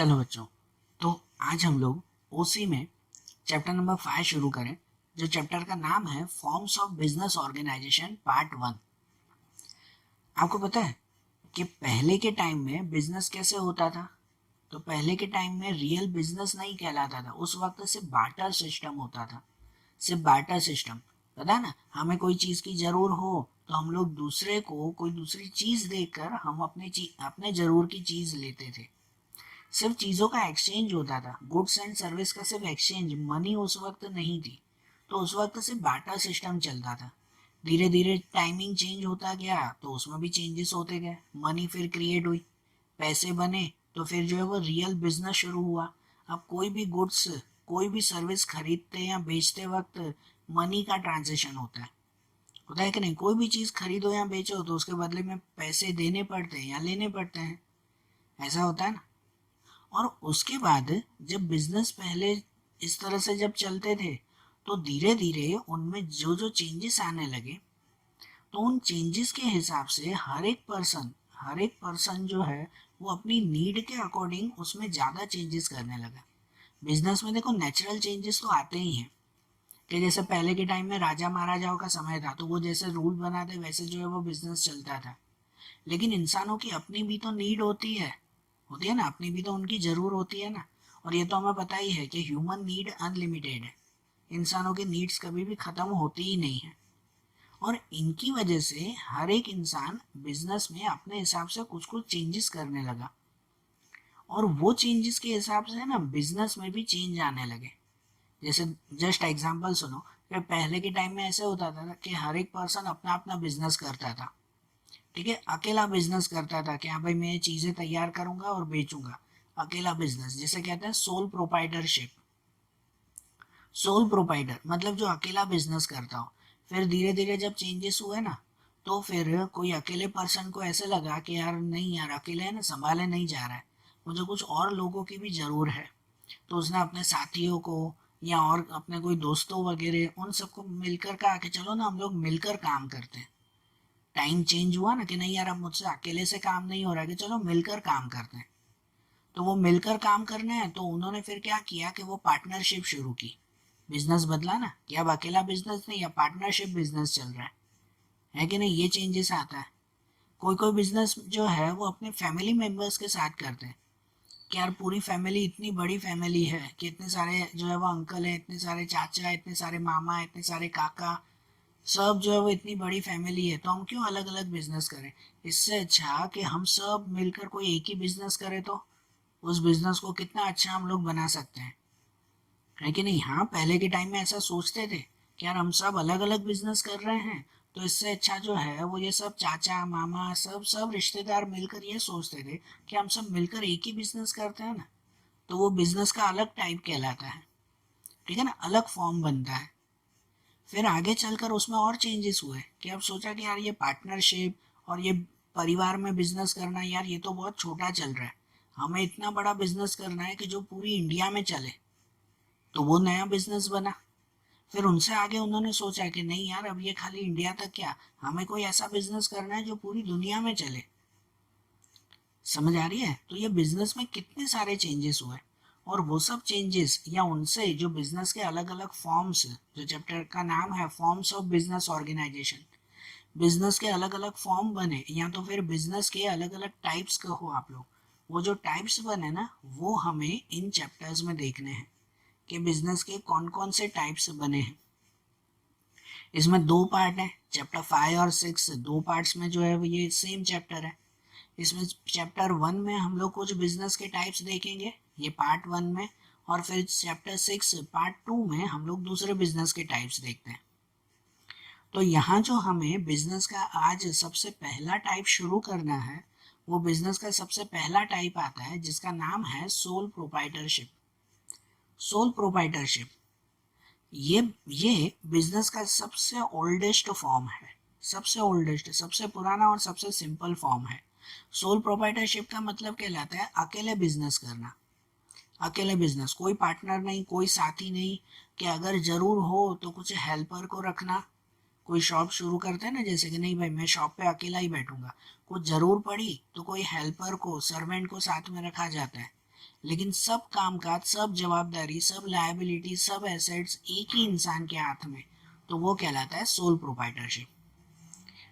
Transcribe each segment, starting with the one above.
चलो बच्चों, तो आज हम लोग ओसी में चैप्टर नंबर 5 शुरू करें, जो चैप्टर का नाम है forms of business organization part 1। आपको पता है कि पहले के टाइम में बिजनेस कैसे होता था? तो पहले के टाइम में रियल बिजनेस नहीं कहलाता था, उस वक्त सिर्फ बार्टर सिस्टम होता था। सिर्फ बार्टर सिस्टम, पता है ना, हमें कोई चीज़ की ज़रूर हो तो हम लोग दूसरे को कोई दूसरी चीज़ देकर हम अपने ज़रूर की चीज़ लेते थे। सिर्फ चीज़ों का एक्सचेंज होता था, गुड्स एंड सर्विस का सिर्फ एक्सचेंज, मनी उस वक्त नहीं थी। तो उस वक्त सिर्फ बाटा सिस्टम चलता था। धीरे धीरे टाइमिंग चेंज होता गया तो उसमें भी चेंजेस होते गए, मनी फिर क्रिएट हुई, पैसे बने, तो फिर जो है वो रियल बिजनेस शुरू हुआ। अब कोई भी गुड्स, कोई भी सर्विस खरीदते या बेचते वक्त मनी का ट्रांजेक्शन होता है कि नहीं? कोई भी चीज़ खरीदो या बेचो तो उसके बदले में पैसे देने पड़ते हैं या लेने पड़ते हैं, ऐसा होता है ना। और उसके बाद जब बिजनेस पहले इस तरह से जब चलते थे तो धीरे धीरे उनमें जो जो चेंजेस आने लगे, तो उन चेंजेस के हिसाब से हर एक पर्सन जो है वो अपनी नीड के अकॉर्डिंग उसमें ज़्यादा चेंजेस करने लगा। बिजनेस में देखो नेचुरल चेंजेस तो आते ही हैं, कि जैसे पहले के टाइम में राजा महाराजाओं का समय था तो वो जैसे रूल बनाते वैसे जो है वो बिजनेस चलता था। लेकिन इंसानों की अपनी भी तो नीड होती है ना, अपनी भी तो उनकी ज़रूर होती है ना। और ये तो हमें पता ही है कि ह्यूमन नीड अनलिमिटेड है, इंसानों की नीड्स कभी भी ख़त्म होती ही नहीं है। और इनकी वजह से हर एक इंसान बिजनेस में अपने हिसाब से कुछ कुछ चेंजेस करने लगा, और वो चेंजेस के हिसाब से ना बिजनेस में भी चेंज आने लगे। जैसे जस्ट एग्जांपल सुनो, कि पहले के टाइम में ऐसे होता था कि हर एक पर्सन अपना अपना बिजनेस करता था, ठीक है, अकेला बिजनेस करता था कि हाँ भाई मैं ये चीज़ें तैयार करूंगा और बेचूंगा। अकेला बिजनेस जिसे कहते हैं सोल प्रोपाइटरशिप। सोल प्रोपाइटर मतलब जो अकेला बिजनेस करता हो। फिर धीरे धीरे जब चेंजेस हुए ना, तो फिर कोई अकेले पर्सन को ऐसे लगा कि यार नहीं यार, अकेले है ना संभाले नहीं जा रहा है, मुझे कुछ और लोगों की भी ज़रूर है। तो उसने अपने साथियों को या और अपने कोई दोस्तों वगैरह उन सबको मिलकर कहा कि चलो ना हम लोग मिलकर काम करते हैं। टाइम चेंज हुआ ना कि नहीं यार अब मुझसे अकेले से काम नहीं हो रहा है, कि चलो मिलकर काम करते हैं। तो वो मिलकर काम करने हैं, तो उन्होंने फिर क्या किया कि वो पार्टनरशिप शुरू की। बिजनेस बदला ना, कि अब अकेला बिजनेस नहीं, अब पार्टनरशिप बिजनेस चल रहा है कि नहीं? ये चेंजेस आता है। कोई कोई बिजनेस जो है वो अपने फैमिली मेम्बर्स के साथ करते हैं, कि यार पूरी फैमिली, इतनी बड़ी फैमिली है कि इतने सारे जो है वो अंकल हैं, इतने सारे चाचा, इतने सारे मामा, इतने सारे काका, सब जो है वो इतनी बड़ी फैमिली है, तो हम क्यों अलग अलग बिजनेस करें? इससे अच्छा कि हम सब मिलकर कोई एक ही बिजनेस करें, तो उस बिजनेस को कितना अच्छा हम लोग बना सकते हैं, है कि नहीं? हाँ, पहले के टाइम में ऐसा सोचते थे कि यार हम सब अलग अलग बिजनेस कर रहे हैं, तो इससे अच्छा जो है वो ये सब चाचा मामा सब सब रिश्तेदार मिलकर ये सोचते थे कि हम सब मिलकर एक ही बिजनेस करते हैं ना, तो वो बिजनेस का अलग टाइप कहलाता है, ठीक है ना, अलग फॉर्म बनता है। फिर आगे चलकर उसमें और चेंजेस हुए कि अब सोचा कि यार ये पार्टनरशिप और ये परिवार में बिजनेस करना, यार ये तो बहुत छोटा चल रहा है, हमें इतना बड़ा बिजनेस करना है कि जो पूरी इंडिया में चले। तो वो नया बिजनेस बना। फिर उनसे आगे उन्होंने सोचा कि नहीं यार अब ये खाली इंडिया तक क्या, हमें कोई ऐसा बिजनेस करना है जो पूरी दुनिया में चले। समझ आ रही है? तो ये बिजनेस में कितने सारे चेंजेस हुए, और वो सब चेंजेस या उनसे जो बिजनेस के अलग अलग फॉर्म्स, जो चैप्टर का नाम है forms of business organization, business के अलग अलग फॉर्म बने, या तो फिर बिजनेस के अलग अलग टाइप्स कहो आप लोग। वो जो टाइप्स बने ना, वो हमें इन चैप्टर्स में देखने हैं कि बिजनेस के कौन कौन से टाइप्स बने हैं। इसमें दो पार्ट हैं, चैप्टर 5 और 6, दो पार्ट्स में जो है वो ये सेम चैप्टर है। इसमें चैप्टर 1 में हम लोग कुछ बिजनेस के टाइप्स देखेंगे, ये पार्ट 1 में, और फिर चैप्टर 6 पार्ट 2 में हम लोग दूसरे बिजनेस के टाइप्स देखते हैं। तो यहाँ जो हमें बिजनेस का आज सबसे पहला टाइप शुरू करना है, वो बिजनेस का सबसे पहला टाइप आता है जिसका नाम है सोल प्रोप्राइटरशिप। सोल प्रोप्राइटरशिप ये बिजनेस का सबसे ओल्डेस्ट फॉर्म है, सबसे ओल्डेस्ट, सबसे पुराना और सबसे सिंपल फॉर्म है। सोल प्रोप्राइटरशिप का मतलब कहलाता है अकेले बिजनेस करना। अकेले बिजनेस, कोई पार्टनर नहीं, कोई साथी नहीं, कि अगर जरूर हो तो कुछ हेल्पर को रखना। कोई शॉप शुरू करते हैं ना, जैसे कि नहीं भाई मैं शॉप पे अकेला ही बैठूंगा, कुछ ज़रूर पड़ी तो कोई हेल्पर को, सर्वेंट को साथ में रखा जाता है। लेकिन सब कामकाज, सब जवाबदारी, सब लायबिलिटी, सब एसेट्स एक ही इंसान के हाथ में, तो वो कहलाता है सोल प्रोप्राइटरशिप।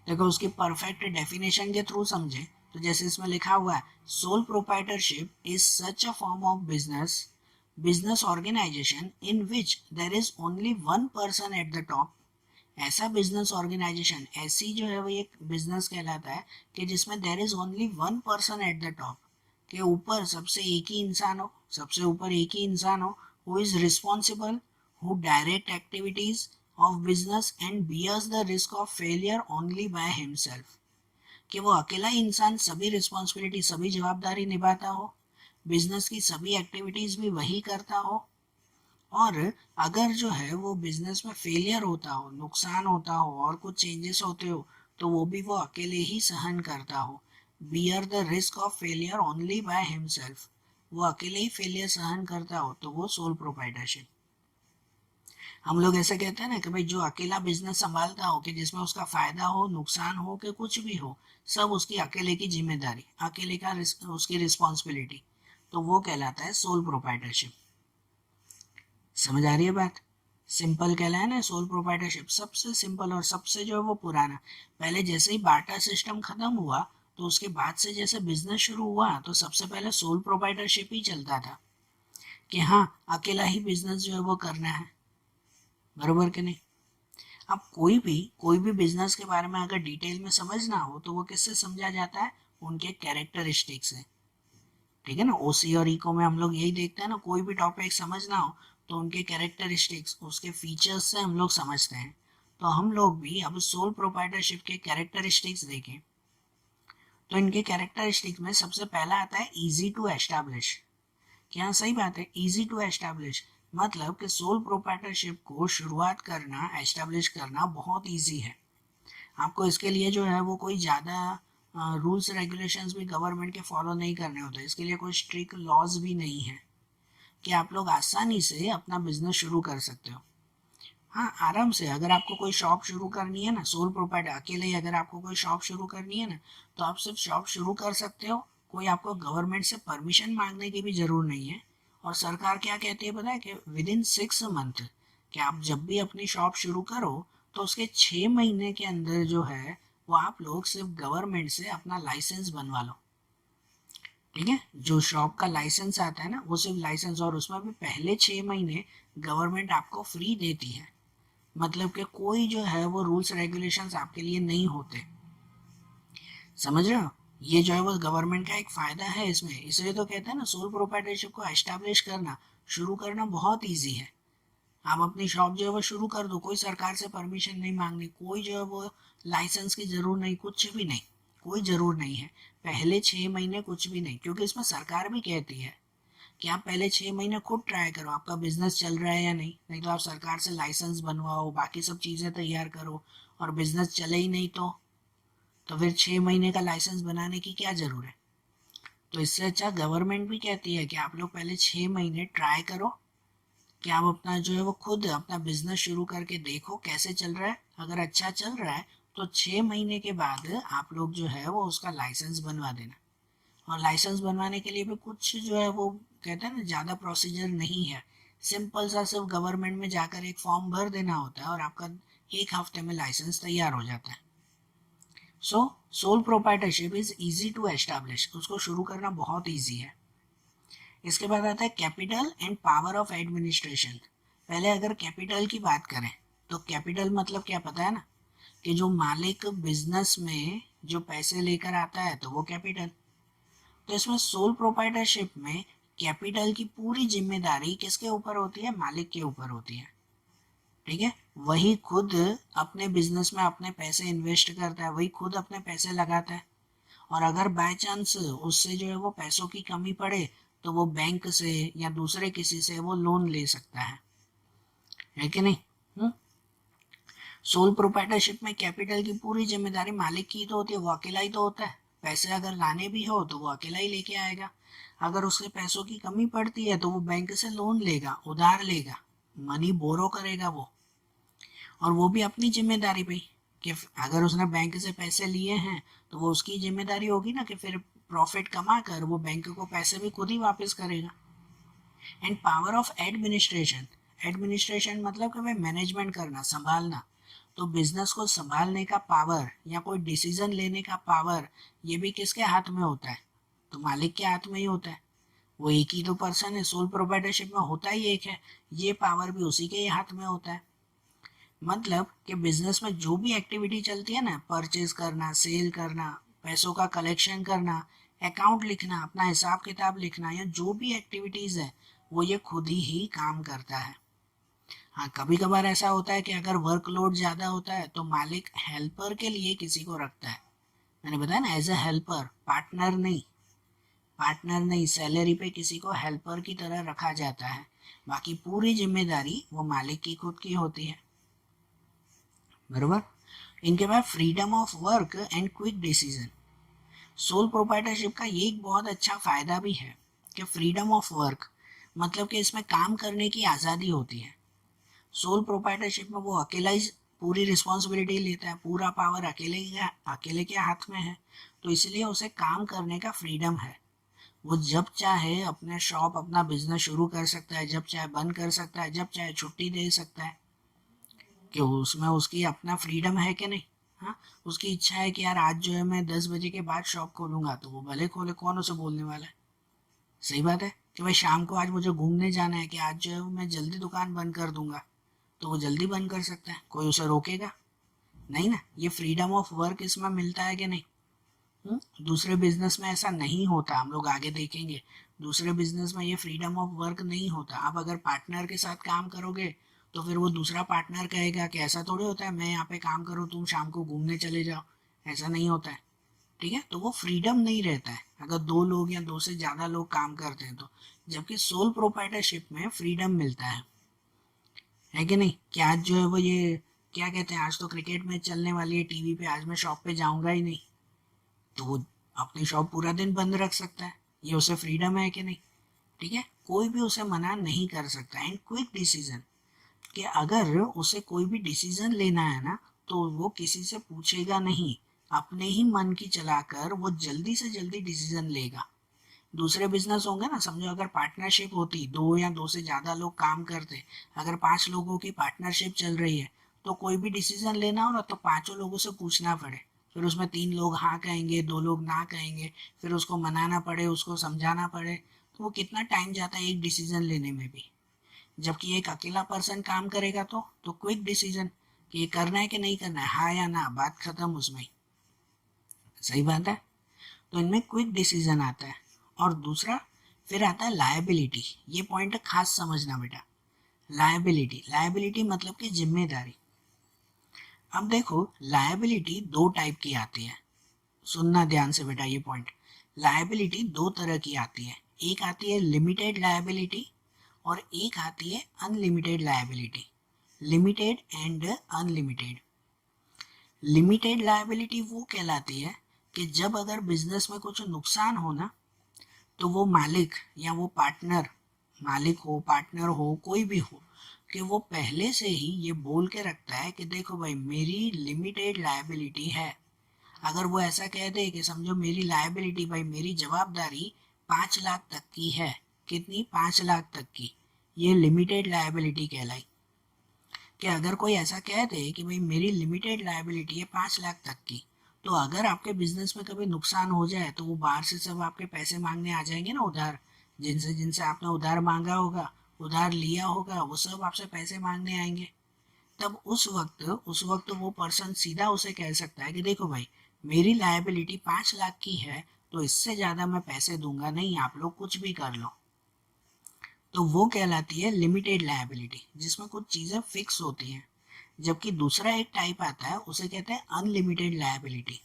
देखो उसकी परफेक्ट डेफिनेशन के थ्रू समझे तो जैसे इसमें लिखा हुआ है, sole proprietorship is such a form of business organization in which there is only one person at the top. ऐसा बिजनेस ऑर्गेनाइजेशन, ऐसी जो है वो एक बिजनेस कहलाता है कि जिसमें देर is only one person at the top, के ऊपर सबसे एक ही इंसान हो, सबसे ऊपर एक ही इंसान हो, who is responsible, who direct activities of business and bears the risk of failure only by himself। कि वो अकेला ही इंसान सभी रिस्पॉन्सिबिलिटी, सभी जवाबदारी निभाता हो, बिजनेस की सभी एक्टिविटीज भी वही करता हो, और अगर जो है वो बिजनेस में फेलियर होता हो, नुकसान होता हो और कुछ चेंजेस होते हो तो वो भी वो अकेले ही सहन करता हो। Bear the risk of failure only by himself, वो अकेले ही फेलियर सहन करता हो तो वो सोल प्रोप्राइटरशिप। हम लोग ऐसे कहते हैं ना कि भाई जो अकेला बिजनेस संभालता हो, कि जिसमें उसका फायदा हो, नुकसान हो, कि कुछ भी हो, सब उसकी अकेले की जिम्मेदारी, अकेले का उसकी रिस्पॉन्सिबिलिटी, तो वो कहलाता है सोल प्रोप्राइटरशिप। समझ आ रही है बात? सिंपल कहला है ना सोल प्रोप्राइटरशिप, सबसे सिंपल और सबसे जो है वो पुराना। पहले जैसे ही बार्टर सिस्टम खत्म हुआ तो उसके बाद से जैसे बिजनेस शुरू हुआ तो सबसे पहले सोल प्रोप्राइटरशिप ही चलता था, कि हाँ अकेला ही बिजनेस जो है वो करना है, बरोबर कि नहीं। अब कोई भी बिजनेस के बारे में अगर डिटेल में समझना हो तो वो किससे समझा जाता है, उनके कैरेक्टरिस्टिक्स से। ठीक है ना, ओसी और इको में हम लोग यही देखते हैं ना, कोई भी टॉपिक समझना हो तो उनके कैरेक्टरिस्टिक्स, उसके फीचर्स से हम लोग समझते हैं। तो हम लोग भी अब सोल प्रोप्राइटरशिप के कैरेक्टरिस्टिक्स देखें तो इनके कैरेक्टरिस्टिक्स में सबसे पहला आता है इजी टू एस्टैब्लिश। क्या सही बात है, इजी टू एस्टैब्लिश मतलब कि सोल प्रोप्राइटरशिप को शुरुआत करना, एस्टैब्लिश करना बहुत इजी है। आपको इसके लिए जो है वो कोई ज़्यादा रूल्स रेगुलेशंस भी गवर्नमेंट के फॉलो नहीं करने होते, इसके लिए कोई स्ट्रिक्ट लॉज भी नहीं है, कि आप लोग आसानी से अपना बिजनेस शुरू कर सकते हो। हाँ आराम से, अगर आपको कोई शॉप शुरू करनी है ना, सोल प्रोप्राइटर अकेले ही अगर आपको कोई शॉप शुरू करनी है ना, तो आप सिर्फ शॉप शुरू कर सकते हो, कोई आपको गवर्नमेंट से परमिशन मांगने की भी ज़रूर नहीं है। और सरकार क्या कहती है पता है, कि विद इन 6 मंथ, कि आप जब भी अपनी शॉप शुरू करो तो उसके 6 महीने के अंदर जो है वो आप लोग सिर्फ गवर्नमेंट से अपना लाइसेंस बनवा लो। ठीक है, जो शॉप का लाइसेंस आता है ना वो सिर्फ लाइसेंस, और उसमें भी पहले 6 महीने गवर्नमेंट आपको फ्री देती है, मतलब कि कोई जो है वो रूल्स रेगुलेशंस आपके लिए नहीं होते। समझ रहे हो, ये जो है वो गवर्नमेंट का एक फायदा है इसमें, इसलिए तो कहते हैं ना सोल प्रोप्राइटरशिप को एस्टैब्लिश करना, शुरू करना बहुत ईजी है। आप अपनी शॉप जो है वो शुरू कर दो, कोई सरकार से परमिशन नहीं मांगनी, कोई जो है वो लाइसेंस की जरूर नहीं, कुछ भी नहीं, कोई ज़रूर नहीं है। पहले 6 महीने कुछ भी नहीं, क्योंकि इसमें सरकार भी कहती है कि आप पहले 6 महीने खुद ट्राई करो आपका बिजनेस चल रहा है या नहीं, नहीं तो आप सरकार से लाइसेंस बनवाओ, बाकी सब चीज़ें तैयार करो, और बिजनेस चले ही नहीं तो फिर 6 महीने का लाइसेंस बनाने की क्या ज़रूरत है। तो इससे अच्छा गवर्नमेंट भी कहती है कि आप लोग पहले 6 महीने ट्राई करो, कि आप अपना जो है वो खुद अपना बिजनेस शुरू करके देखो कैसे चल रहा है। अगर अच्छा चल रहा है तो 6 महीने के बाद आप लोग जो है वो उसका लाइसेंस बनवा देना। और लाइसेंस बनवाने के लिए भी कुछ जो है वो कहते हैं ना ज़्यादा प्रोसीजर नहीं है, सिंपल सा सिर्फ गवर्नमेंट में जाकर एक फॉर्म भर देना होता है और आपका 1 हफ्ते में लाइसेंस तैयार हो जाता है। So sole proprietorship is easy to establish, उसको शुरू करना बहुत इजी है। इसके बाद आता है capital and power of administration. पहले अगर कैपिटल की बात करें तो कैपिटल मतलब क्या पता है ना, कि जो मालिक बिजनेस में जो पैसे लेकर आता है तो वो कैपिटल। तो इसमें सोल प्रोप्राइटरशिप में कैपिटल की पूरी जिम्मेदारी किसके ऊपर होती है, मालिक के ऊपर होती है। ठीक है, वही खुद अपने बिजनेस में अपने पैसे इन्वेस्ट करता है, वही खुद अपने पैसे लगाता है, और अगर बाय चांस उससे जो है वो पैसों की कमी पड़े तो वो बैंक से या दूसरे किसी से वो लोन ले सकता है कि नहीं। सोल प्रोप्राइटरशिप में कैपिटल की पूरी जिम्मेदारी मालिक की तो होती है, वो अकेला ही तो होता है, पैसे अगर लाने भी हो तो वो अकेला ही लेके आएगा। अगर उसके पैसों की कमी पड़ती है तो वो बैंक से लोन लेगा, उधार लेगा, मनी बोरो करेगा वो, और वो भी अपनी जिम्मेदारी पे, कि अगर उसने बैंक से पैसे लिए हैं तो वो उसकी जिम्मेदारी होगी ना कि फिर प्रॉफिट कमा कर वो बैंक को पैसे भी खुद ही वापस करेगा। And power of administration, administration मतलब कि भाई मैनेजमेंट करना, संभालना। तो बिजनेस को संभालने का पावर या कोई डिसीजन लेने का पावर, ये भी किसके हाथ में होता है? तो मालिक के हाथ में ही होता है। वो एक ही तो पर्सन है, सोल प्रोप्राइटरशिप में होता ही एक है, ये पावर भी उसी के ही हाथ में होता है। मतलब कि बिजनेस में जो भी एक्टिविटी चलती है ना, परचेज करना, सेल करना, पैसों का कलेक्शन करना, अकाउंट लिखना, अपना हिसाब किताब लिखना, या जो भी एक्टिविटीज है वो ये खुद ही काम करता है। हाँ, कभी कभार ऐसा होता है कि अगर वर्कलोड ज़्यादा होता है तो मालिक हेल्पर के लिए किसी को रखता है। मैंने बताया ना, एज अ हेल्पर, पार्टनर नहीं, पार्टनर नहीं, सैलरी पे किसी को हेल्पर की तरह रखा जाता है। बाकी पूरी जिम्मेदारी वो मालिक की खुद की होती है, बरोबर। इनके बाद freedom of work and quick decision. Sole proprietorship का ये एक बहुत अच्छा फायदा भी है कि फ्रीडम ऑफ वर्क, मतलब कि इसमें काम करने की आज़ादी होती है। सोल प्रोप्राइटरशिप में वो अकेला ही पूरी रिस्पॉन्सिबिलिटी लेता है, पूरा पावर अकेले के हाथ में है, तो इसलिए उसे काम करने का फ्रीडम है। वो जब चाहे अपने शॉप, अपना बिजनेस शुरू कर सकता है, जब चाहे बंद कर सकता है, जब चाहे छुट्टी दे सकता है। कि उसमें उसकी अपना फ्रीडम है कि नहीं। हाँ, उसकी इच्छा है कि यार आज जो है मैं 10 बजे के बाद शॉप खोलूंगा, तो वो भले खोले, कौन उसे बोलने वाला है। सही बात है कि भाई शाम को आज मुझे घूमने जाना है, कि आज जो है मैं जल्दी दुकान बंद कर दूंगा, तो वो जल्दी बंद कर सकता है, कोई उसे रोकेगा नहीं ना। ये फ्रीडम ऑफ वर्क इसमें मिलता है कि नहीं। दूसरे बिजनेस में ऐसा नहीं होता, हम लोग आगे देखेंगे। दूसरे बिजनेस में ये फ्रीडम ऑफ वर्क नहीं होता। आप अगर पार्टनर के साथ काम करोगे तो फिर वो दूसरा पार्टनर कहेगा कि ऐसा थोड़ी होता है, मैं यहाँ पे काम करूँ, तुम शाम को घूमने चले जाओ। ऐसा नहीं होता है, ठीक है। तो वो फ्रीडम नहीं रहता है अगर दो लोग या दो से ज़्यादा लोग काम करते हैं तो। जबकि सोल प्रोप्राइटरशिप में फ्रीडम मिलता है कि नहीं। कि आज जो है वो ये क्या कहते हैं, आज तो क्रिकेट मैच चलने वाली है टीवी पे, आज मैं शॉप पे जाऊंगा ही नहीं, तो वो अपनी शॉप पूरा दिन बंद रख सकता है। ये उसे फ्रीडम है कि नहीं, ठीक है। कोई भी उसे मना नहीं कर सकता। एंड क्विक डिसीजन, कि अगर उसे कोई भी डिसीजन लेना है ना, तो वो किसी से पूछेगा नहीं, अपने ही मन की चलाकर वो जल्दी से जल्दी डिसीजन लेगा। दूसरे बिजनेस होंगे ना, समझो अगर पार्टनरशिप होती, दो या दो से ज़्यादा लोग काम करते, अगर 5 लोगों की पार्टनरशिप चल रही है, तो कोई भी डिसीजन लेना हो ना तो पांचों लोगों से पूछना पड़े, फिर उसमें 3 लोग हाँ कहेंगे, 2 लोग ना कहेंगे, फिर उसको मनाना पड़े, उसको समझाना पड़े, तो वो कितना टाइम जाता है एक डिसीजन लेने में भी। जबकि एक अकेला पर्सन काम करेगा तो क्विक डिसीजन, कि ये करना है कि नहीं करना है, हाँ या ना, बात खत्म उसमें। सही बात है। तो इनमें क्विक डिसीजन आता है। और दूसरा फिर आता है लायबिलिटी। ये पॉइंट खास समझना बेटा। लायबिलिटी, लायबिलिटी मतलब कि जिम्मेदारी। अब देखो, लायबिलिटी 2 टाइप की आती है, सुनना ध्यान से बेटा ये पॉइंट। लायबिलिटी 2 तरह की आती है, एक आती है लिमिटेड लायबिलिटी और एक आती है unlimited liability. Limited and unlimited. Limited liability वो कहलाती है कि जब अगर बिजनेस में कुछ नुकसान हो ना, तो वो मालिक या वो पार्टनर, मालिक हो पार्टनर हो कोई भी हो, कि वो पहले से ही ये बोल के रखता है कि देखो भाई मेरी लिमिटेड लायबिलिटी है। अगर वो ऐसा कह दे कि समझो मेरी लायबिलिटी, भाई मेरी जवाबदारी 5 लाख तक की है, कितनी, 5 लाख तक की, ये लिमिटेड लायबिलिटी कहलाई। कि अगर कोई ऐसा कह दे कि भाई मेरी लिमिटेड लायबिलिटी है 5 लाख तक की, तो अगर आपके बिजनेस में कभी नुकसान हो जाए तो वो बाहर से सब आपके पैसे मांगने आ जाएंगे ना, उधार, जिनसे जिनसे आपने उधार मांगा होगा, उधार लिया होगा, वो सब आपसे पैसे मांगने आएंगे। तब उस वक्त वो पर्सन सीधा उसे कह सकता है कि देखो भाई मेरी लायबिलिटी 5 लाख की है, तो इससे ज़्यादा मैं पैसे दूंगा नहीं, आप लोग कुछ भी कर लो। तो वो कहलाती है लिमिटेड लायबिलिटी, जिसमें कुछ चीज़ें फिक्स होती हैं। जबकि दूसरा एक टाइप आता है, उसे कहते हैं अनलिमिटेड लायबिलिटी।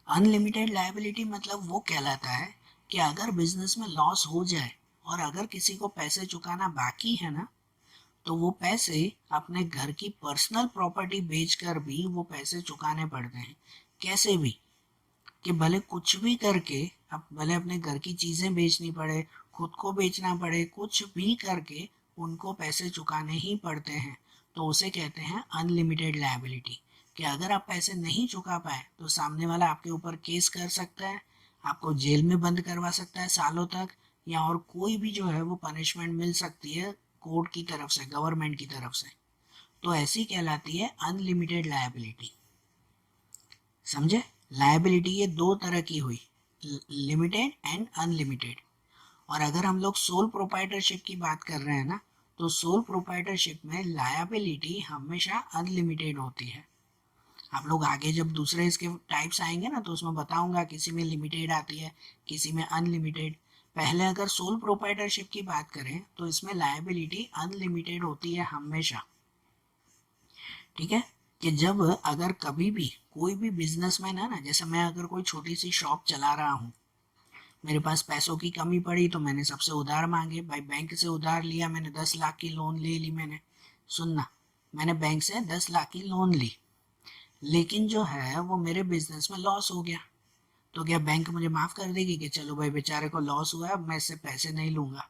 अनलिमिटेड लायबिलिटी मतलब वो कहलाता है कि अगर बिजनेस में लॉस हो जाए और अगर किसी को पैसे चुकाना बाकी है ना, तो वो पैसे अपने घर की पर्सनल प्रॉपर्टी बेचकर भी वो पैसे चुकाने पड़ते हैं। कैसे भी, कि भले कुछ भी करके, अब भले अपने घर की चीज़ें बेचनी पड़े, खुद को बेचना पड़े, कुछ भी करके उनको पैसे चुकाने ही पड़ते हैं। तो उसे कहते हैं अनलिमिटेड लायबिलिटी। कि अगर आप पैसे नहीं चुका पाए तो सामने वाला आपके ऊपर केस कर सकता है, आपको जेल में बंद करवा सकता है सालों तक, या और कोई भी जो है वो पनिशमेंट मिल सकती है कोर्ट की तरफ से, गवर्नमेंट की तरफ से, तो ऐसी कहलाती है अनलिमिटेड लायबिलिटी। समझे? लायबिलिटी ये दो तरह की हुई, लिमिटेड एंड अनलिमिटेड। और अगर हम लोग सोल प्रोप्राइटरशिप की बात कर रहे हैं ना, तो सोल प्रोप्राइटरशिप में लायबिलिटी हमेशा अनलिमिटेड होती है। आप लोग आगे जब दूसरे इसके टाइप्स आएंगे ना, तो उसमें बताऊंगा किसी में लिमिटेड आती है, किसी में अनलिमिटेड। पहले अगर सोल प्रोप्राइटरशिप की बात करें तो इसमें लायबिलिटी अनलिमिटेड होती है हमेशा। ठीक है? कि जब अगर कभी भी कोई भी बिजनेसमैन है ना, जैसे मैं अगर कोई छोटी सी शॉप चला रहा हूँ, मेरे पास पैसों की कमी पड़ी तो मैंने सबसे उधार मांगे, भाई बैंक से उधार लिया मैंने, 10 लाख की लोन ले ली मैंने। सुनना, मैंने बैंक से 10 लाख की लोन ली, लेकिन जो है वो मेरे बिजनेस में लॉस हो गया, तो क्या बैंक मुझे माफ़ कर देगी कि चलो भाई बेचारे को लॉस हुआ है, अब मैं इससे पैसे नहीं लूँगा?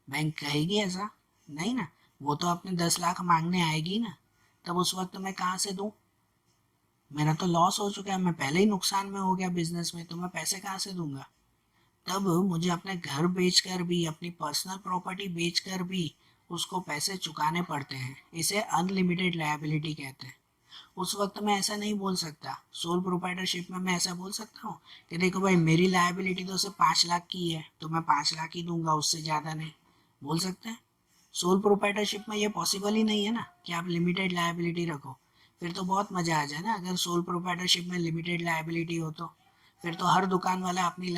बैंक कहेगी ऐसा? नहीं ना। वो तो अपने 10 लाख मांगने आएगी ना, तब उस वक्त मैं कहाँ से दूँ? मेरा तो लॉस हो चुका है, मैं पहले ही नुकसान में हो गया बिजनेस में, तो मैं पैसे कहाँ से दूंगा? तब मुझे अपने घर बेचकर भी, अपनी पर्सनल प्रॉपर्टी बेचकर भी उसको पैसे चुकाने पड़ते हैं। इसे अनलिमिटेड लायबिलिटी कहते हैं। उस वक्त मैं ऐसा नहीं बोल सकता, सोल प्रोप्राइटरशिप में मैं ऐसा बोल सकता हूँ कि देखो भाई मेरी लायबिलिटी तो सिर्फ 5 लाख की है, तो मैं 5 लाख ही दूंगा, उससे ज़्यादा नहीं। बोल सकते हैं? सोल प्रोप्राइटरशिप में ये पॉसिबल ही नहीं है ना कि आप लिमिटेड लायबिलिटी रखो। फिर तो बहुत मज़ा आ जाए ना, अगर सोल प्रोप्राइटरशिप में लिमिटेड लायबिलिटी हो तो। फिर तो हर दुकान वाला अपनी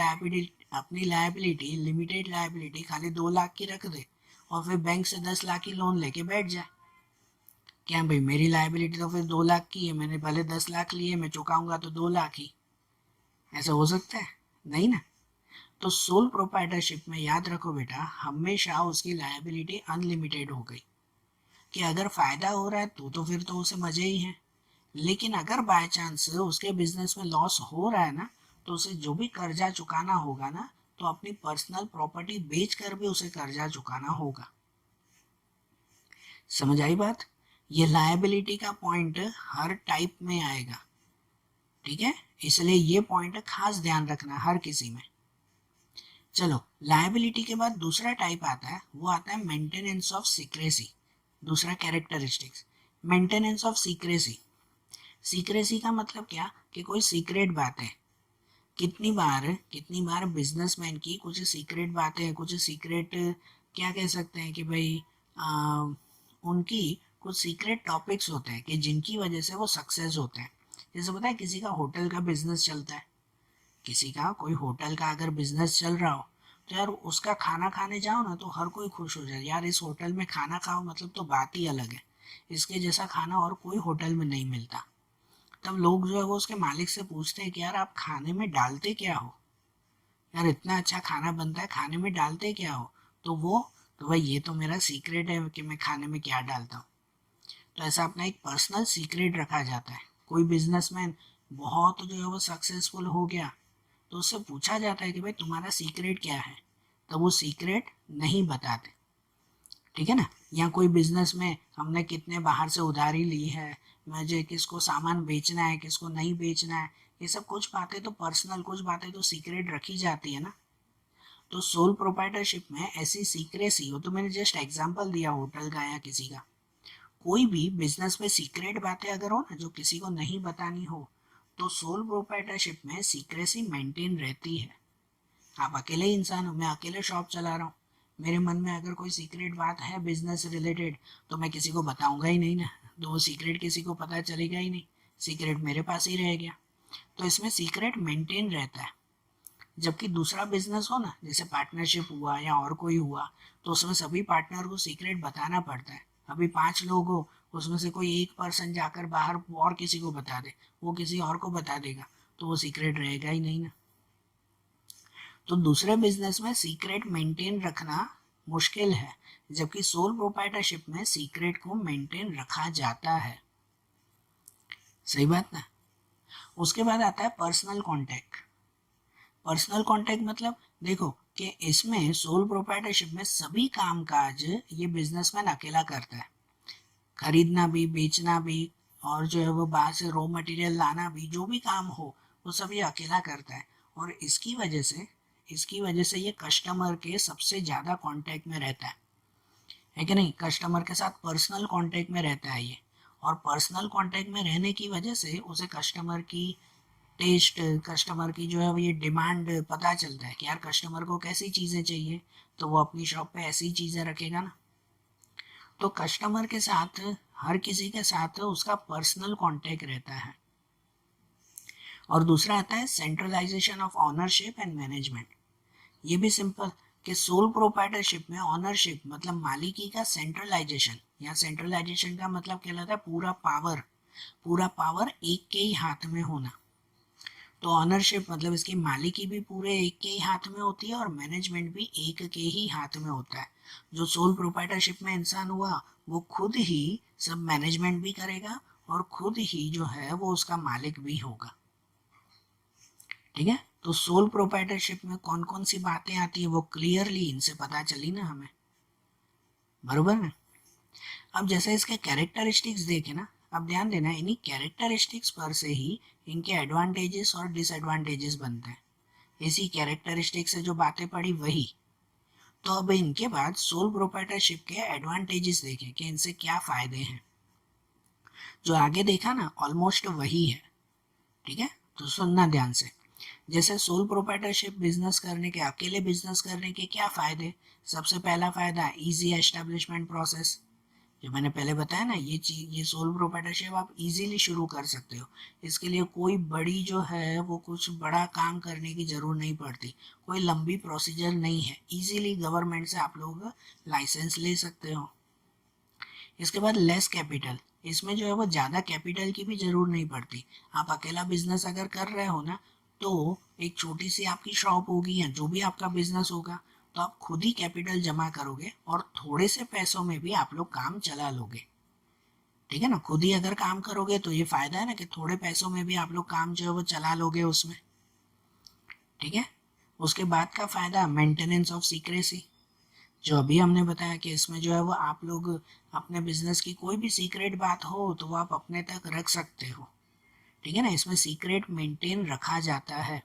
लायबिलिटी लिमिटेड लायबिलिटी खाली 2 लाख की रख दे, और फिर बैंक से 10 लाख की लोन लेके बैठ जाए। क्या भाई मेरी लायबिलिटी तो फिर 2 लाख की है, मैंने भले 10 लाख लिए, मैं चुकाऊंगा तो 2 लाख ही। ऐसा हो सकता है? नहीं ना। तो सोल प्रोप्राइटरशिप में याद रखो बेटा, हमेशा उसकी लायबिलिटी अनलिमिटेड हो गई, कि अगर फायदा हो रहा है तो फिर तो उसे मजे ही हैं। लेकिन अगर बाय चांस उसके बिजनेस में लॉस हो रहा है ना, तो उसे जो भी कर्जा चुकाना होगा ना, तो अपनी पर्सनल प्रॉपर्टी बेच कर भी उसे कर्जा चुकाना होगा। समझ आई बात? ये लायबिलिटी का पॉइंट हर टाइप में आएगा। ठीक है? इसलिए ये पॉइंट खास ध्यान रखना हर किसी में। चलो, लायबिलिटी के बाद दूसरा टाइप आता है, वो आता है मेंटेनेंस ऑफ सीक्रेसी। दूसरा characteristics, maintenance of secrecy. Secrecy का मतलब क्या? कि कोई सीक्रेट बात है। कितनी बार बिजनेसमैन की कुछ सीक्रेट बातें, कुछ सीक्रेट, क्या कह सकते हैं कि भाई उनकी कुछ सीक्रेट टॉपिक्स होते हैं कि जिनकी वजह से वो सक्सेस होते हैं। जैसे पता है किसी का होटल का बिजनेस चलता है, किसी का कोई होटल का अगर बिजनेस चल रहा हो, तो यार उसका खाना खाने जाओ ना तो हर कोई खुश हो जाए, यार इस होटल में खाना खाओ मतलब तो बात ही अलग है, इसके जैसा खाना और कोई होटल में नहीं मिलता। तब लोग जो है वो उसके मालिक से पूछते हैं कि यार आप खाने में डालते क्या हो, यार इतना अच्छा खाना बनता है, खाने में डालते क्या हो? तो वो, तो भाई ये तो मेरा सीक्रेट है कि मैं खाने में क्या डालता हूँ। तो ऐसा अपना एक पर्सनल सीक्रेट रखा जाता है। कोई बिजनेसमैन बहुत जो है वो सक्सेसफुल हो गया, तो उससे पूछा जाता है कि भाई तुम्हारा सीक्रेट क्या है, तो वो सीक्रेट नहीं बताते। ठीक है ना? या कोई बिजनेस में हमने कितने बाहर से उधारी ली है, मुझे किसको सामान बेचना है, किसको नहीं बेचना है, ये सब कुछ बातें तो पर्सनल, कुछ बातें तो सीक्रेट रखी जाती है ना। तो सोल प्रोप्राइटरशिप में ऐसी सीक्रेसी हो, तो मैंने जस्ट एग्जांपल दिया होटल का या किसी का, कोई भी बिजनेस में सीक्रेट बातें अगर हो ना जो किसी को नहीं बतानी हो, तो सोल प्रोप्राइटरशिप में सीक्रेसी मेंटेन रहती है। आप अकेले इंसान हो, मैं अकेले शॉप चला रहा हूँ, मेरे मन में अगर कोई सीक्रेट बात है बिजनेस रिलेटेड, तो मैं किसी को बताऊंगा ही नहीं ना, तो वो सीक्रेट किसी को पता चलेगा ही नहीं, सीक्रेट मेरे पास ही रह गया। तो इसमें सीक्रेट मेंटेन रहता है। जबकि दूसरा बिजनेस हो ना, जैसे पार्टनरशिप हुआ या और कोई हुआ, तो उसमें सभी पार्टनर को सीक्रेट बताना पड़ता है। अभी 5 लोग हो, उसमें से कोई एक पर्सन जाकर बाहर और किसी को बता दे, वो किसी और को बता देगा, तो वो सीक्रेट रहेगा ही नहीं ना। तो दूसरे बिजनेस में सीक्रेट मेंटेन रखना मुश्किल है, जबकि सोल प्रोप्राइटरशिप में सीक्रेट को मेंटेन रखा जाता है। सही बात ना? उसके बाद आता है पर्सनल कांटेक्ट। पर्सनल कांटेक्ट मतलब देखो कि इसमें सोल प्रोप्राइटरशिप में सभी कामकाज ये बिजनेसमैन अकेला करता है, खरीदना भी, बेचना भी, और जो है वो बाहर से रॉ मटेरियल लाना भी, जो भी काम हो वो सब ये अकेला करता है। और इसकी वजह से इसकी वजह से ये कस्टमर के सबसे ज़्यादा कांटेक्ट में रहता है कि नहीं, कस्टमर के साथ पर्सनल कांटेक्ट में रहता है ये, और पर्सनल कांटेक्ट में रहने की वजह से उसे कस्टमर की टेस्ट, कस्टमर की जो है वो ये डिमांड पता चलता है कि यार कस्टमर को कैसी चीज़ें चाहिए, तो वो अपनी शॉप पे ऐसी चीज़ें रखेगा ना। तो कस्टमर के साथ, हर किसी के साथ उसका पर्सनल कांटेक्ट रहता है। और दूसरा आता है centralization of ownership and management. ये भी सिंपल कि सोल प्रोप्राइटरशिप में ऑनरशिप मतलब मालिकी का सेंट्रलाइजेशन, यहाँ सेंट्रलाइजेशन का मतलब कहलाता है पूरा पावर एक के ही हाथ में होना। तो ऑनरशिप मतलब इसकी मालिकी भी पूरे एक के ही हाथ में होती है और मैनेजमेंट भी एक के ही हाथ में होता है। जो सोल प्रोप्राइटरशिप में इंसान हुआ वो खुद ही सब मैनेजमेंट भी करेगा और खुद ही जो है वो उसका मालिक भी होगा। ठीक है, तो सोल प्रोप्राइटरशिप में कौन कौन सी बातें आती है वो क्लियरली इनसे पता चली ना हमें, बरोबर ना। अब जैसे इसके कैरेक्टरिस्टिक्स देखे ना, अब ध्यान देना इन्हीं कैरेक्टरिस्टिक्स पर से ही इनके एडवांटेजेस और डिसएडवांटेजेस बनते हैं। इसी कैरेक्टरिस्टिक्स से जो बातें पढ़ी वही। तो अब इनके बाद सोल प्रोप्राइटरशिप के एडवांटेजेस देखें कि इनसे क्या फायदे हैं। जो आगे देखा ना ऑलमोस्ट वही है, ठीक है, तो सुनना ध्यान से। जैसे सोल प्रोप्राइटरशिप बिजनेस करने के, अकेले बिजनेस करने के क्या फायदे। सबसे पहला फायदा इजी एस्टेब्लिशमेंट प्रोसेस, जो मैंने पहले बताया ना, ये चीज, ये सोल प्रोप्राइटरशिप आप इजीली शुरू कर सकते हो। इसके लिए कोई बड़ी जो है वो कुछ बड़ा काम करने की जरूरत नहीं पड़ती, कोई लंबी प्रोसीजर नहीं है, इजीली गवर्नमेंट से आप लोग लाइसेंस ले सकते हो। इसके बाद लेस कैपिटल, इसमें जो है वो ज़्यादा कैपिटल की भी ज़रूरत नहीं पड़ती। आप अकेला बिजनेस अगर कर रहे हो ना, तो एक छोटी सी आपकी शॉप होगी या जो भी आपका बिजनेस होगा, तो आप खुद ही कैपिटल जमा करोगे और थोड़े से पैसों में भी आप लोग काम चला लोगे। ठीक है ना, खुद ही अगर काम करोगे तो ये फायदा है ना कि थोड़े पैसों में भी आप लोग काम जो है वो चला लोगे उसमें। ठीक है, उसके बाद का फायदा मेंटेनेंस ऑफ सीक्रेसी, जो अभी हमने बताया कि इसमें जो है वो आप लोग अपने बिजनेस की कोई भी सीक्रेट बात हो तो वो आप अपने तक रख सकते हो। ठीक है ना, इसमें सीक्रेट मेंटेन रखा जाता है।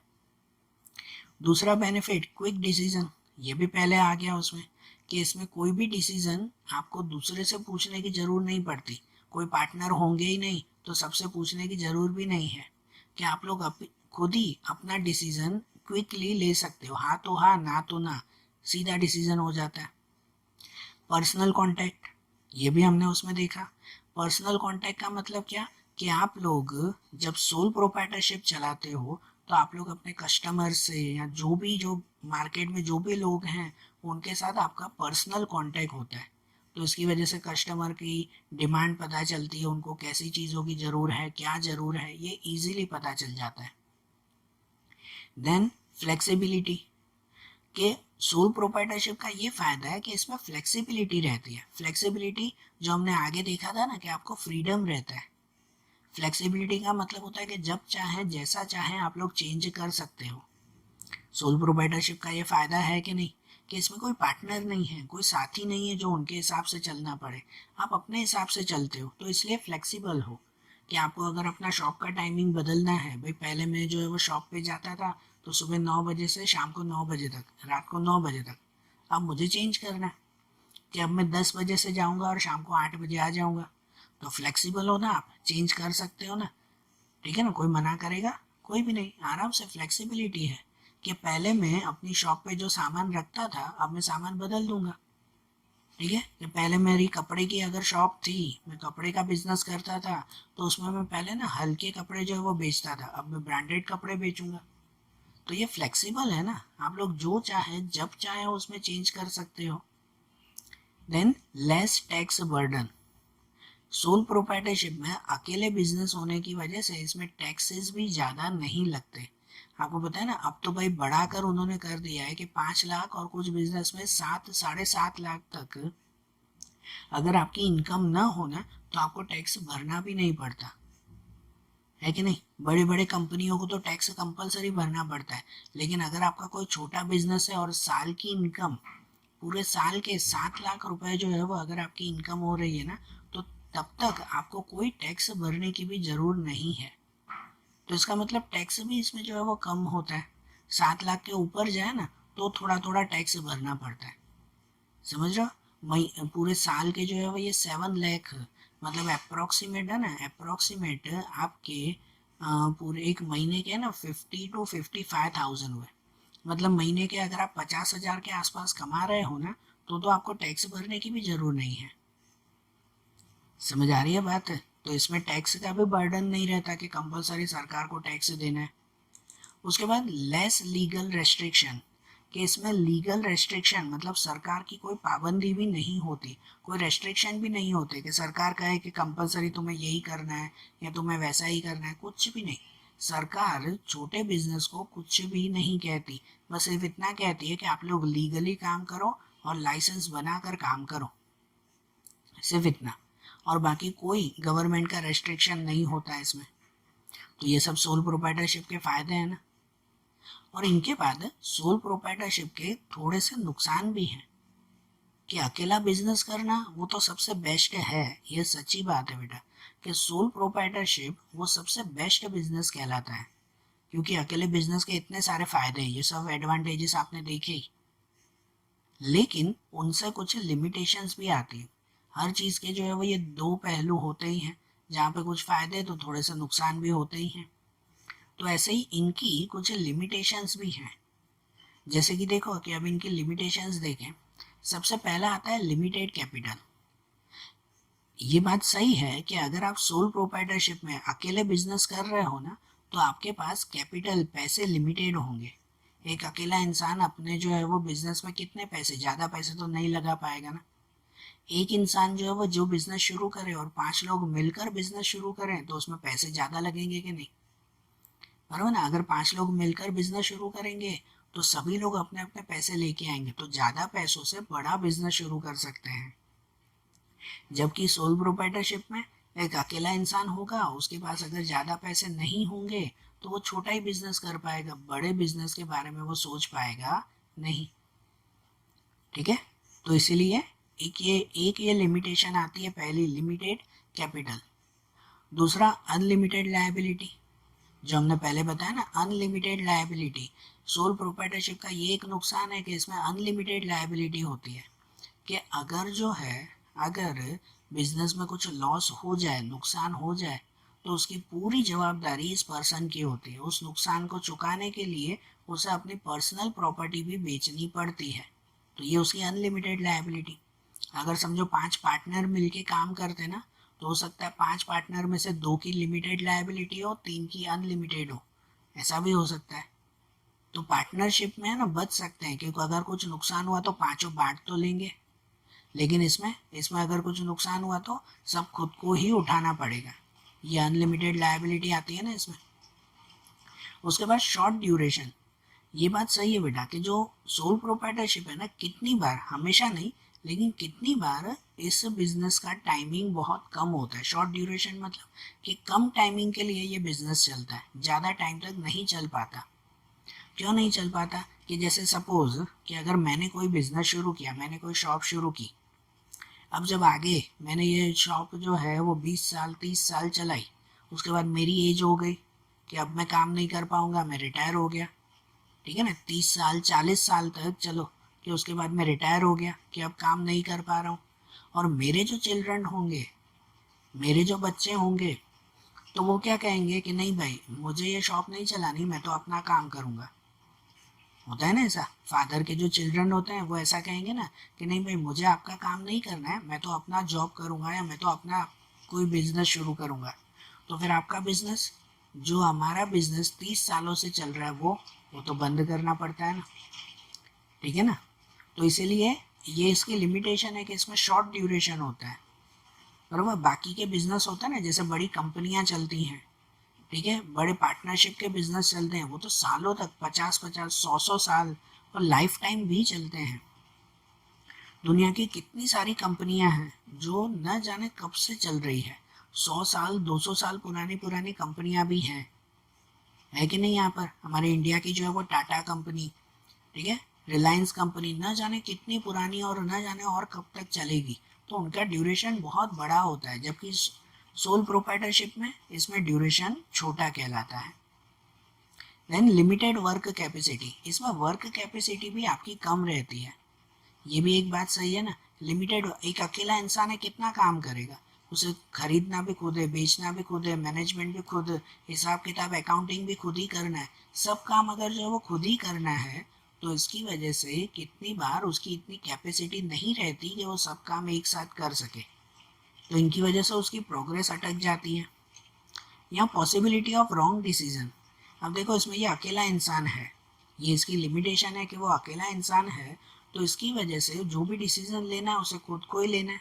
दूसरा बेनिफिट क्विक डिसीजन, ये भी पहले आ गया उसमें कि इसमें कोई भी डिसीजन आपको दूसरे से पूछने की जरूरत नहीं पड़ती। कोई पार्टनर होंगे ही नहीं तो सबसे पूछने की जरूरत भी नहीं है, कि आप लोग खुद ही अपना डिसीजन क्विकली ले सकते हो। हाँ तो हाँ, ना तो ना, सीधा डिसीजन हो जाता है। पर्सनल कांटेक्ट, ये भी हमने उसमें देखा। पर्सनल कांटेक्ट का मतलब क्या, कि आप लोग जब सोल प्रोप्राइटरशिप चलाते हो तो आप लोग अपने कस्टमर से या जो मार्केट में जो भी लोग हैं उनके साथ आपका पर्सनल कांटेक्ट होता है। तो इसकी वजह से कस्टमर की डिमांड पता चलती है, उनको कैसी चीज़ों की ज़रूर है, क्या ज़रूर है, ये इजीली पता चल जाता है। देन फ्लेक्सिबिलिटी, कि सोल प्रोप्राइटरशिप का ये फायदा है कि इसमें फ्लेक्सिबिलिटी रहती है। फ्लेक्सिबिलिटी जो हमने आगे देखा था ना कि आपको फ्रीडम रहता है। फ्लेक्सिबिलिटी का मतलब होता है कि जब चाहे जैसा चाहे आप लोग चेंज कर सकते हो। सोल प्रोप्राइटरशिप का ये फायदा है कि नहीं, कि इसमें कोई पार्टनर नहीं है, कोई साथी नहीं है जो उनके हिसाब से चलना पड़े, आप अपने हिसाब से चलते हो, तो इसलिए फ्लेक्सिबल हो। कि आपको अगर अपना शॉप का टाइमिंग बदलना है, भाई पहले मैं जो है वो शॉप पे जाता था तो सुबह 9 बजे से शाम को 9 बजे तक, रात को 9 बजे तक, अब मुझे चेंज करना है कि अब मैं 10 बजे से जाऊंगा और शाम को 8 बजे आ जाऊंगा। तो फ्लेक्सिबल हो ना, आप चेंज कर सकते हो ना। ठीक है ना, कोई मना करेगा, कोई भी नहीं, आराम से फ्लेक्सिबिलिटी है कि पहले मैं अपनी शॉप पे जो सामान रखता था अब मैं सामान बदल दूंगा। ठीक है, कि पहले मेरी कपड़े की अगर शॉप थी, मैं कपड़े का बिजनेस करता था, तो उसमें मैं पहले ना हल्के कपड़े जो है वो बेचता था, अब मैं ब्रांडेड कपड़े बेचूंगा। तो ये फ्लेक्सिबल है ना, आप लोग जो चाहे जब चाहे उसमें चेंज कर सकते हो। Than less tax burden, sole proprietorship में अकेले बिजनेस होने की वजह से इसमें टैक्सेस भी ज़्यादा नहीं लगते। आपको पता है ना, अब तो भाई बढ़ाकर उन्होंने कर दिया है कि 5 लाख और कुछ बिजनेस में 7 साढ़े 7 लाख तक अगर आपकी इनकम ना हो ना तो आपको टैक्स भरना भी नहीं पड़ता है कि नहीं। बड़े बड़े कंपनियों को तो टैक्स कंपलसरी भरना पड़ता है, लेकिन अगर आपका कोई छोटा बिजनेस है और साल की इनकम, पूरे साल के 7 लाख रुपए जो है वो अगर आपकी इनकम हो रही है ना, तो तब तक आपको कोई टैक्स भरने की भी जरूरत नहीं है। तो इसका मतलब टैक्स भी इसमें जो है वो कम होता है। 7 लाख के ऊपर जाए ना तो थोड़ा थोड़ा टैक्स भरना पड़ता है, समझ रहे हो। पूरे साल के जो है वो ये 7 लाख, मतलब अप्रोक्सीमेट है ना, अप्रोक्सीमेट आपके पूरे एक महीने के ना 50 to 55,000 हुए। मतलब महीने के अगर आप 50,000 के आसपास कमा रहे हो ना तो आपको टैक्स भरने की भी जरूरत नहीं है। समझ आ रही है बात। तो इसमें टैक्स का भी बर्डन नहीं रहता कि कंपलसरी सरकार को टैक्स देना है। उसके बाद लेस लीगल रेस्ट्रिक्शन, कि इसमें लीगल रेस्ट्रिक्शन मतलब सरकार की कोई पाबंदी भी नहीं होती, कोई रेस्ट्रिक्शन भी नहीं होते कि सरकार कहे कि कंपलसरी तुम्हें यही करना है या तुम्हें वैसा ही करना है, कुछ भी नहीं। सरकार छोटे बिजनेस को कुछ भी नहीं कहती, बस सिर्फ इतना कहती है कि आप लोग लीगली काम करो और लाइसेंस बनाकर काम करो, सिर्फ इतना। और बाकी कोई गवर्नमेंट का रेस्ट्रिक्शन नहीं होता है इसमें। तो ये सब सोल प्रोप्राइटरशिप के फायदे हैं ना। और इनके बाद सोल प्रोप्राइटरशिप के थोड़े से नुकसान भी हैं कि अकेला बिजनेस करना वो तो सबसे बेस्ट है, ये सच्ची बात है बेटा, कि सोल प्रोप्राइटरशिप वो सबसे बेस्ट बिजनेस कहलाता है, क्योंकि अकेले बिजनेस के इतने सारे फायदे हैं, ये सब एडवांटेजेस आपने देखे ही। लेकिन उनसे कुछ लिमिटेशंस भी आती है। हर चीज़ के जो है वो ये दो पहलू होते ही हैं, जहाँ पे कुछ फायदे तो थोड़े से नुकसान भी होते ही हैं। तो ऐसे ही इनकी कुछ लिमिटेशंस भी हैं। जैसे कि देखो कि अब इनकी लिमिटेशंस देखें, सबसे पहला आता है लिमिटेड कैपिटल। ये बात सही है कि अगर आप सोल प्रोप्राइटरशिप में अकेले बिजनेस कर रहे हो ना तो आपके पास कैपिटल पैसे लिमिटेड होंगे। एक अकेला इंसान अपने जो है वो बिजनेस में कितने पैसे, ज़्यादा पैसे तो नहीं लगा पाएगा ना। एक इंसान जो है वो जो बिजनेस शुरू करे और 5 लोग मिलकर बिजनेस शुरू करें तो उसमें पैसे ज़्यादा लगेंगे कि नहीं, बराबर ना। अगर 5 लोग मिलकर बिजनेस शुरू करेंगे तो सभी लोग अपने अपने पैसे लेके आएंगे तो ज़्यादा पैसों से बड़ा बिजनेस शुरू कर सकते हैं। जबकि सोल प्रोप्राइटरशिप में एक अकेला इंसान होगा, उसके पास अगर ज़्यादा पैसे नहीं होंगे तो वो छोटा ही बिजनेस कर पाएगा, बड़े बिजनेस के बारे में वो सोच पाएगा नहीं। ठीक है, तो इसीलिए एक ये लिमिटेशन आती है, पहली लिमिटेड कैपिटल। दूसरा अनलिमिटेड लायबिलिटी, जो हमने पहले बताया ना, अनलिमिटेड लायबिलिटी। सोल प्रोप्राइटरशिप का ये एक नुकसान है कि इसमें अनलिमिटेड लायबिलिटी होती है, कि अगर जो है अगर बिजनेस में कुछ लॉस हो जाए, नुकसान हो जाए, तो उसकी पूरी जवाबदारी इस पर्सन की होती है। उस नुकसान को चुकाने के लिए उसे अपनी पर्सनल प्रॉपर्टी भी बेचनी पड़ती है, तो ये उसकी अनलिमिटेड लायबिलिटी। अगर समझो 5 पार्टनर मिलके काम करते ना तो हो सकता है 5 पार्टनर में से 2 की लिमिटेड लायबिलिटी हो, 3 की अनलिमिटेड हो, ऐसा भी हो सकता है। तो पार्टनरशिप में है ना बच सकते हैं, क्योंकि अगर कुछ नुकसान हुआ तो पांचों बांट तो लेंगे। लेकिन इसमें इसमें अगर कुछ नुकसान हुआ तो सब खुद को ही उठाना पड़ेगा, ये अनलिमिटेड लायबिलिटी आती है ना इसमें। उसके बाद शॉर्ट ड्यूरेशन, ये बात सही है बेटा कि जो सोल प्रोप्राइटरशिप है ना, कितनी बार, हमेशा नहीं लेकिन कितनी बार इस बिजनेस का टाइमिंग बहुत कम होता है। शॉर्ट ड्यूरेशन मतलब कि कम टाइमिंग के लिए ये बिजनेस चलता है, ज़्यादा टाइम तक नहीं चल पाता। क्यों नहीं चल पाता, कि जैसे सपोज कि अगर मैंने कोई बिजनेस शुरू किया, मैंने कोई शॉप शुरू की, अब जब आगे मैंने ये शॉप जो है वो 20 साल 30 साल चलाई, उसके बाद मेरी एज हो गई कि अब मैं काम नहीं कर पाऊंगा, मैं रिटायर हो गया, ठीक है ना, 30 साल 40 साल तक चलो, कि उसके बाद मैं रिटायर हो गया कि अब काम नहीं कर पा रहा हूँ। और मेरे जो चिल्ड्रन होंगे, मेरे जो बच्चे होंगे, तो वो क्या कहेंगे कि नहीं भाई मुझे ये शॉप नहीं चलानी, मैं तो अपना काम करूँगा। होता है ना ऐसा, फादर के जो चिल्ड्रन होते हैं वो ऐसा कहेंगे ना कि नहीं भाई मुझे आपका काम नहीं करना है, मैं तो अपना जॉब करूँगा या मैं तो अपना कोई बिजनेस शुरू करूँगा। तो फिर आपका बिजनेस, जो हमारा बिजनेस 30 सालों से चल रहा है वो तो बंद करना पड़ता है ना, ठीक है ना। तो इसीलिए ये इसकी लिमिटेशन है कि इसमें शॉर्ट ड्यूरेशन होता है। बराबर, बाकी के बिजनेस होता है ना, जैसे बड़ी कंपनियां चलती हैं, ठीक है, बड़े पार्टनरशिप के बिजनेस चलते हैं, वो तो सालों तक 50 50 100 100 साल और लाइफ टाइम भी चलते हैं। दुनिया की कितनी सारी कंपनियां हैं जो न जाने कब से चल रही है, 100 साल 200 साल पुरानी पुरानी कंपनियां भी हैं, है कि नहीं। यहाँ पर हमारे इंडिया की जो है वो टाटा कंपनी, ठीक है, रिलायंस कंपनी, न जाने कितनी पुरानी और न जाने और कब तक चलेगी, तो उनका ड्यूरेशन बहुत बड़ा होता है। जबकि सोल प्रोप्राइटरशिप में इसमें ड्यूरेशन छोटा कहलाता है। देन लिमिटेड वर्क कैपेसिटी, इसमें वर्क कैपेसिटी भी आपकी कम रहती है, ये भी एक बात सही है ना। लिमिटेड, एक अकेला इंसान है कितना काम करेगा, उसे खरीदना भी खुद है, बेचना भी खुद है, मैनेजमेंट भी खुद, हिसाब किताब अकाउंटिंग भी खुद ही करना है, सब काम अगर जो है वो खुद ही करना है, तो इसकी वजह से कितनी बार उसकी इतनी कैपेसिटी नहीं रहती कि वो सब काम एक साथ कर सके, तो इनकी वजह से उसकी प्रोग्रेस अटक जाती है। यहाँ पॉसिबिलिटी ऑफ रॉन्ग डिसीजन, अब देखो इसमें ये अकेला इंसान है, ये इसकी लिमिटेशन है कि वो अकेला इंसान है, तो इसकी वजह से जो भी डिसीजन लेना है उसे खुद को ही लेना है,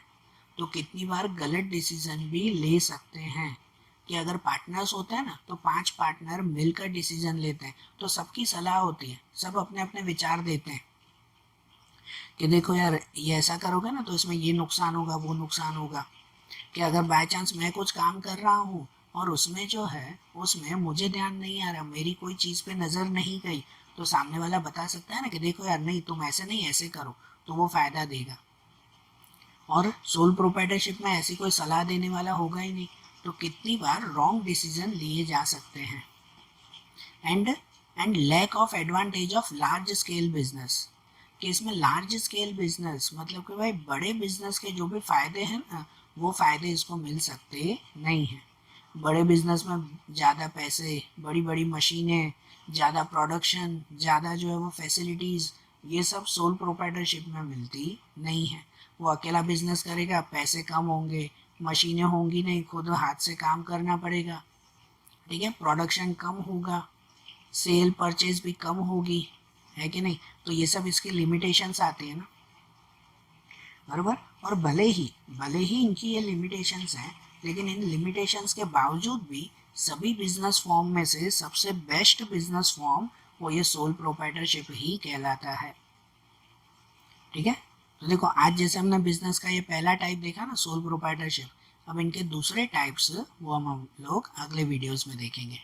तो कितनी बार गलत डिसीजन भी ले सकते हैं। कि अगर पार्टनर्स होते हैं ना, तो 5 पार्टनर मिलकर डिसीजन लेते हैं, तो सबकी सलाह होती है, सब अपने अपने विचार देते हैं कि देखो यार ये ऐसा करोगे ना तो इसमें ये नुकसान होगा, वो नुकसान होगा। कि अगर बाय चांस मैं कुछ काम कर रहा हूँ और उसमें जो है उसमें मुझे ध्यान नहीं आ रहा, मेरी कोई चीज़ पे नज़र नहीं गई, तो सामने वाला बता सकता है ना कि देखो यार नहीं तुम ऐसे नहीं ऐसे करो, तो वो फ़ायदा देगा। और सोल प्रोप्राइटरशिप में ऐसी कोई सलाह देने वाला होगा ही नहीं, तो कितनी बार रॉन्ग डिसीजन लिए जा सकते हैं। And lack of advantage of large scale business, कि इसमें लार्ज स्केल बिजनेस मतलब कि भाई बड़े बिजनेस के जो भी फायदे हैं ना, वो फायदे इसको मिल सकते नहीं हैं। बड़े बिजनेस में ज़्यादा पैसे, बड़ी बड़ी मशीनें, ज़्यादा प्रोडक्शन, ज़्यादा जो है वो फैसिलिटीज़, ये सब सोल प्रोप्राइटरशिप में मिलती नहीं है। वो अकेला बिजनेस करेगा, पैसे कम होंगे, मशीनें होंगी नहीं, खुद हाथ से काम करना पड़ेगा, ठीक है, प्रोडक्शन कम होगा, सेल परचेज भी कम होगी, है कि नहीं। तो ये सब इसकी लिमिटेशंस आती है ना, बराबर। और भले ही इनकी ये लिमिटेशंस हैं, लेकिन इन लिमिटेशंस के बावजूद भी सभी बिजनेस फॉर्म में से सबसे बेस्ट बिजनेस फॉर्म वो ये सोल प्रोप्राइटरशिप ही कहलाता है, ठीक है। तो देखो आज जैसे हमने बिजनेस का ये पहला टाइप देखा ना, सोल प्रोप्राइटरशिप, अब इनके दूसरे टाइप्स वो हम लोग अगले वीडियोस में देखेंगे।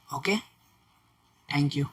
Okay, thank you.